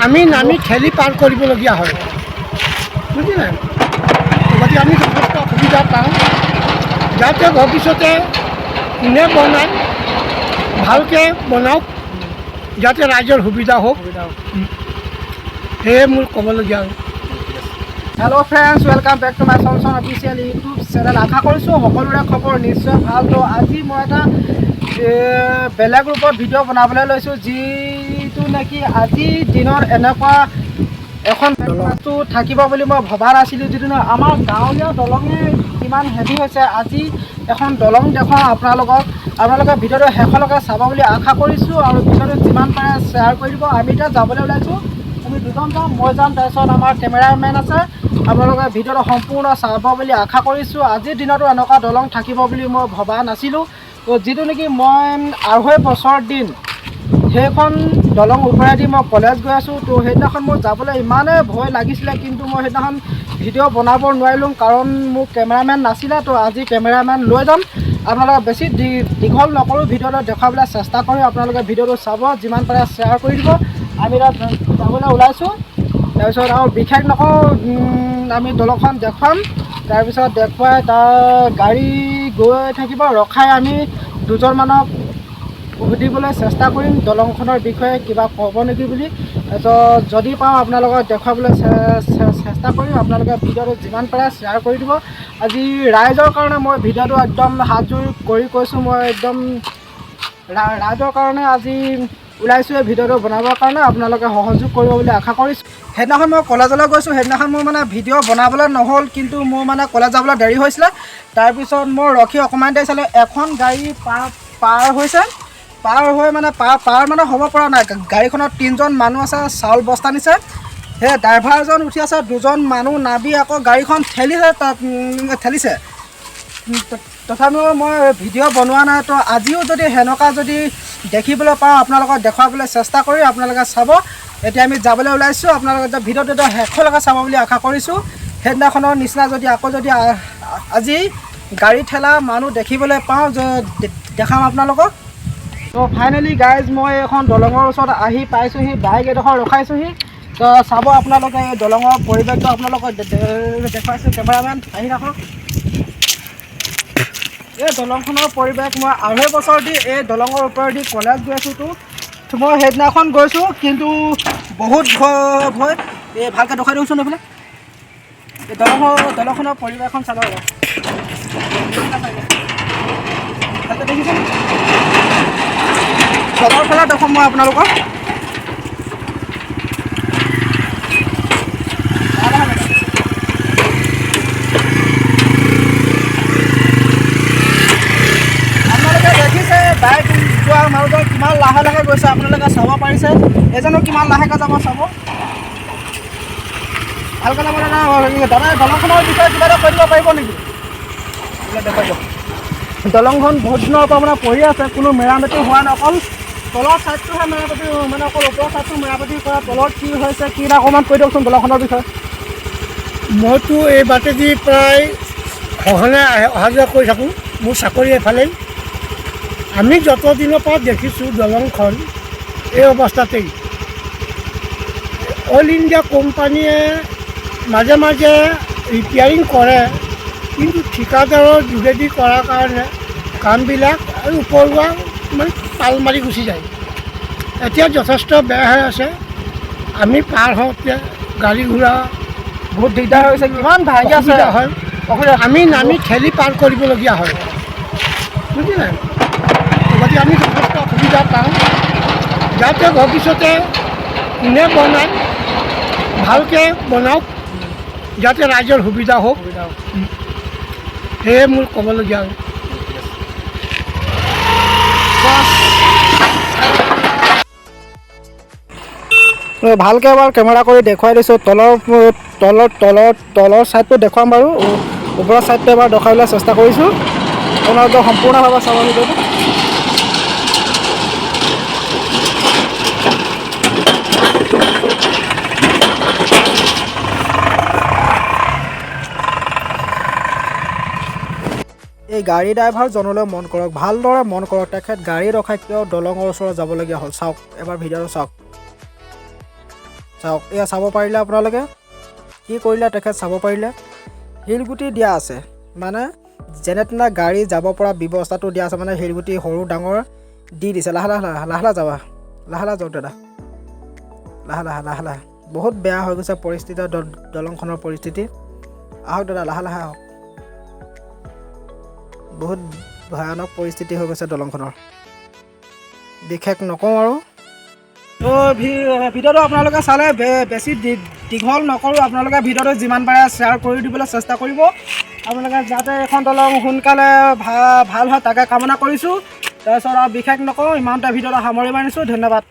আমি নামি ঠেলি পাৰ কৰিবলগীয়া হয়, বুজিলে। গতিকে আমি যথেষ্ট অসুবিধা পাওঁ। যাতে ভৱিষ্যতে কোনে বনায় ভালকৈ বনাওক, যাতে ৰাইজৰ সুবিধা হওক, সেয়ে মোৰ ক'বলগীয়া। Hello' friends, welcome back to my চলচন অফিচিয়েল ইউটিউব চেনেল। আশা কৰিছোঁ সকলোৰে খবৰ নিশ্চয় ভাল। তো আজি মই এটা বেলেগ ৰূপত ভিডিঅ' বনাবলৈ লৈছোঁ, যিটো নেকি আজিৰ দিনত এনেকুৱা এখন দলংটো থাকিব বুলি মই ভবা নাছিলোঁ। যিটো আমাৰ গাঁৱলীয়া দলঙে কিমান হেভি হৈছে, আজি এখন দলং দেখুৱাওঁ আপোনালোকে ভিডিঅ'টো শেষলৈকে চাব বুলি আশা কৰিছোঁ, আৰু ভিডিঅ'টো যিমান পাৰে শ্বেয়াৰ কৰি দিব। আমি এতিয়া যাবলৈ ওলাইছোঁ, আমি দুজন যাম, মই যাম, তাৰপিছত আমাৰ কেমেৰামেন আছে। আপোনালোকে ভিডিঅ'টো সম্পূৰ্ণ চাব বুলি আশা কৰিছোঁ। আজিৰ দিনতো এনেকুৱা দলং থাকিব বুলি মই ভবা নাছিলোঁ। তো যিটো নেকি মই 2.5 বছৰ দিন সেইখন দলং ওপৰেদি মই কলেজ গৈ আছোঁ। তো সেইদিনাখন মোৰ যাবলৈ ইমানেই ভয় লাগিছিলে, কিন্তু মই সেইদিনাখন ভিডিঅ' বনাব নোৱাৰিলোঁ, কাৰণ মোৰ কেমেৰামেন নাছিলে। তো আজি কেমেৰামেন লৈ যাম। আপোনালোকে বেছি দীঘল নকৰোঁ, ভিডিঅ'টো দেখুৱাবলৈ চেষ্টা কৰিম। আপোনালোকে ভিডিঅ'টো চাব, যিমান পাৰে শ্বেয়াৰ কৰি দিব। আমি তাত যাবলৈ ওলাইছোঁ। তাৰপিছত আৰু বিশেষ নকওঁ, আমি দলংখন দেখুৱাম। তাৰপিছত দেখুৱাই তাৰ গাড়ী গৈ থাকিব, ৰখাই আমি দুজনমানক সুধিবলৈ চেষ্টা কৰিম দলংখনৰ বিষয়ে কিবা ক'ব নেকি বুলি। তাৰপিছত যদি পাওঁ আপোনালোকক দেখুৱাবলৈ চেষ্টা কৰিম। আপোনালোকে ভিডিঅ'টো যিমান পাৰে শ্বেয়াৰ কৰি দিব। আজি ৰাইজৰ কাৰণে মই ভিডিঅ'টো একদম হাতযোৰ কৰি কৈছোঁ, মই একদম ৰাইজৰ কাৰণে আজি ওলাইছোঁ এই ভিডিঅ'টো বনাবৰ কাৰণে। আপোনালোকে সহযোগ কৰিব বুলি আশা কৰিছোঁ। সেইদিনাখন মই কলেজলৈ গৈছোঁ, সেইদিনাখন মোৰ মানে ভিডিঅ' বনাবলৈ নহ'ল, কিন্তু মোৰ মানে কলেজ যাবলৈ দেৰি হৈছিলে। তাৰপিছত মই ৰখি অকণমান দেৰি চালোঁ, এখন গাড়ী পাৰ হৈছে, পাৰ হৈ মানে পাৰ মানে হ'ব পৰা নাই। গাড়ীখনত 3জন মানুহ আছে, চাউল বস্তা নিছে। সেই ড্ৰাইভাৰজন উঠি আছে, 2জন মানুহ নাবি আকৌ গাড়ীখন ঠেলিছে। তথাপিও মই ভিডিঅ' বনোৱা নাই। তো আজিও যদি সেনেকুৱা যদি দেখিবলৈ পাওঁ, আপোনালোকক দেখুৱাবলৈ চেষ্টা কৰি আপোনালোকে চাব। এতিয়া আমি যাবলৈ ওলাইছোঁ, আপোনালোকে ভিডিঅ'টো শেষলৈকে চাব বুলি আশা কৰিছোঁ। সেইদিনাখনৰ নিচিনা যদি আকৌ যদি আজি গাড়ী ঠেলা মানুহ দেখিবলৈ পাওঁ, দেখাম আপোনালোকক। তো ফাইনেলি গাইজ, মই এখন দলঙৰ ওচৰত আহি পাইছোঁহি, বাইক এডোখৰ ৰখাইছোঁহি। তো চাব আপোনালোকে এই দলঙৰ পৰিৱেশটো আপোনালোকক দেখুৱাইছোঁ। কেমেৰামেন আহি থাকক। এই দলংখনৰ পৰিৱেশ, মই 2.5 বছৰ দি এই দলঙৰ ওপৰেদি কলেজ গৈ আছোঁ। তো মই সেইদিনাখন গৈছোঁ, কিন্তু বহুত ভয়। এই ভালকৈ দেখুৱাই দিওঁচোন এইফালে। এই দলংখনৰ পৰিৱেশখন চাব ভালকৈ দেখিছোঁ। তলৰ ফালে দেখুৱাম মই আপোনালোকক। আপোনালোকে দেখিছে বাইক যোৱা মানুহজন কিমান লাহে লাহে গৈছে, আপোনালোকে চাব পাৰিছে। এজনো কিমান লাহেকৈ যাব চাব। ভালকৈ যাব দাদা। দলংখনৰ বিষয়ে কিবা এটা কৈ দিব পাৰিব নেকি? দেখুৱাই দিয়ক। দলংখন বহুত দিনৰ পৰা মানে পৰি আছে, কোনো মেৰামতি হোৱা নাই। অকল তলৰ ছাইডটোহে মেৰামতি, মানে অকল ওপৰৰ ছাইডটো মেৰামতি কৰা। তলত কি হৈছে কি নাই অকণমান কৈ দিয়কচোন দলংখনৰ বিষয়ে। মইতো এই বাটেদি প্ৰায় সঘনাই অহা যোৱা কৰি থাকোঁ, মোৰ চাকৰি এফালেই। আমি যত দিনৰ পৰা দেখিছোঁ দলংখন এই অৱস্থাতেই। অল ইণ্ডিয়া কোম্পানীয়ে মাজে মাজে ৰিপেয়াৰিং কৰে, কিন্তু ঠিকাদাৰৰ যোগেদি কৰাৰ কাৰণে কামবিলাক আৰু উপৰুৱা মানে তাল মাৰি গুচি যায়। এতিয়া যথেষ্ট বেয়া হৈ আছে। আমি পাৰ হওঁতে গাড়ী ঘোঁৰা বহুত দিগদাৰ হৈছে, কিমান ভাগি আছে হয়। আমি নামি ঠেলি পাৰ কৰিবলগীয়া হয়, বুজিলে। গতিকে আমি যথেষ্ট অসুবিধা পাওঁ। যাতে ভৱিষ্যতে কোনে বনায় ভালকৈ বনাওক, যাতে ৰাইজৰ সুবিধা হওক, সেয়ে মোৰ ক'বলগীয়া। ভালকৈ এবাৰ কেমেৰা কৰি দেখুৱাই দিছোঁ। তলৰ ছাইডটো দেখুৱাম বাৰু, ওপৰৰ ছাইডটো এবাৰ দেখুৱাবলৈ চেষ্টা কৰিছোঁ। আপোনালোকে সম্পূৰ্ণভাৱে চাব ভিডিঅ'টো। এই গাড়ী ড্ৰাইভাৰজনলৈ মন কৰক, ভালদৰে মন কৰক। তেখেত গাড়ী ৰখাই কিয় দলঙৰ ওচৰত যাবলগীয়া হ'ল, চাওক এবাৰ ভিডিঅ'টো চাওক। চাওক, এয়া চাব পাৰিলে আপোনালোকে কি কৰিলে তেখেত চাব পাৰিলে। শিলগুটি দিয়া আছে, মানে যেনে তেনে গাড়ী যাব পৰা ব্যৱস্থাটো দিয়া আছে, মানে শিলগুটি সৰু ডাঙৰ দি দিছে। লাহে লাহে লাহে লাহে যাবা, লাহে লাহে যাওক দাদা, লাহে লাহে লাহে লাহে। বহুত বেয়া হৈ গৈছে পৰিস্থিতি, দলংখনৰ পৰিস্থিতি। আহক দাদা, লাহে লাহে আহক। বহুত ভয়ানক পৰিস্থিতি হৈ গৈছে দলংখনৰ, বিশেষ নকওঁ আৰু। তো ভিডিঅ'টো আপোনালোকে চালে বেছি দীঘল নকৰোঁ। আপোনালোকে ভিডিঅ'টো যিমান পাৰে শ্বেয়াৰ কৰি দিবলৈ চেষ্টা কৰিব, আপোনালোকে যাতে এখন দলং সোনকালে ভাল হয় তাকে কামনা কৰিছোঁ। তাৰপিছত আৰু বিশেষ নকওঁ, ইমানতে ভিডিঅ'টো সামৰি মাৰিছোঁ। ধন্যবাদ।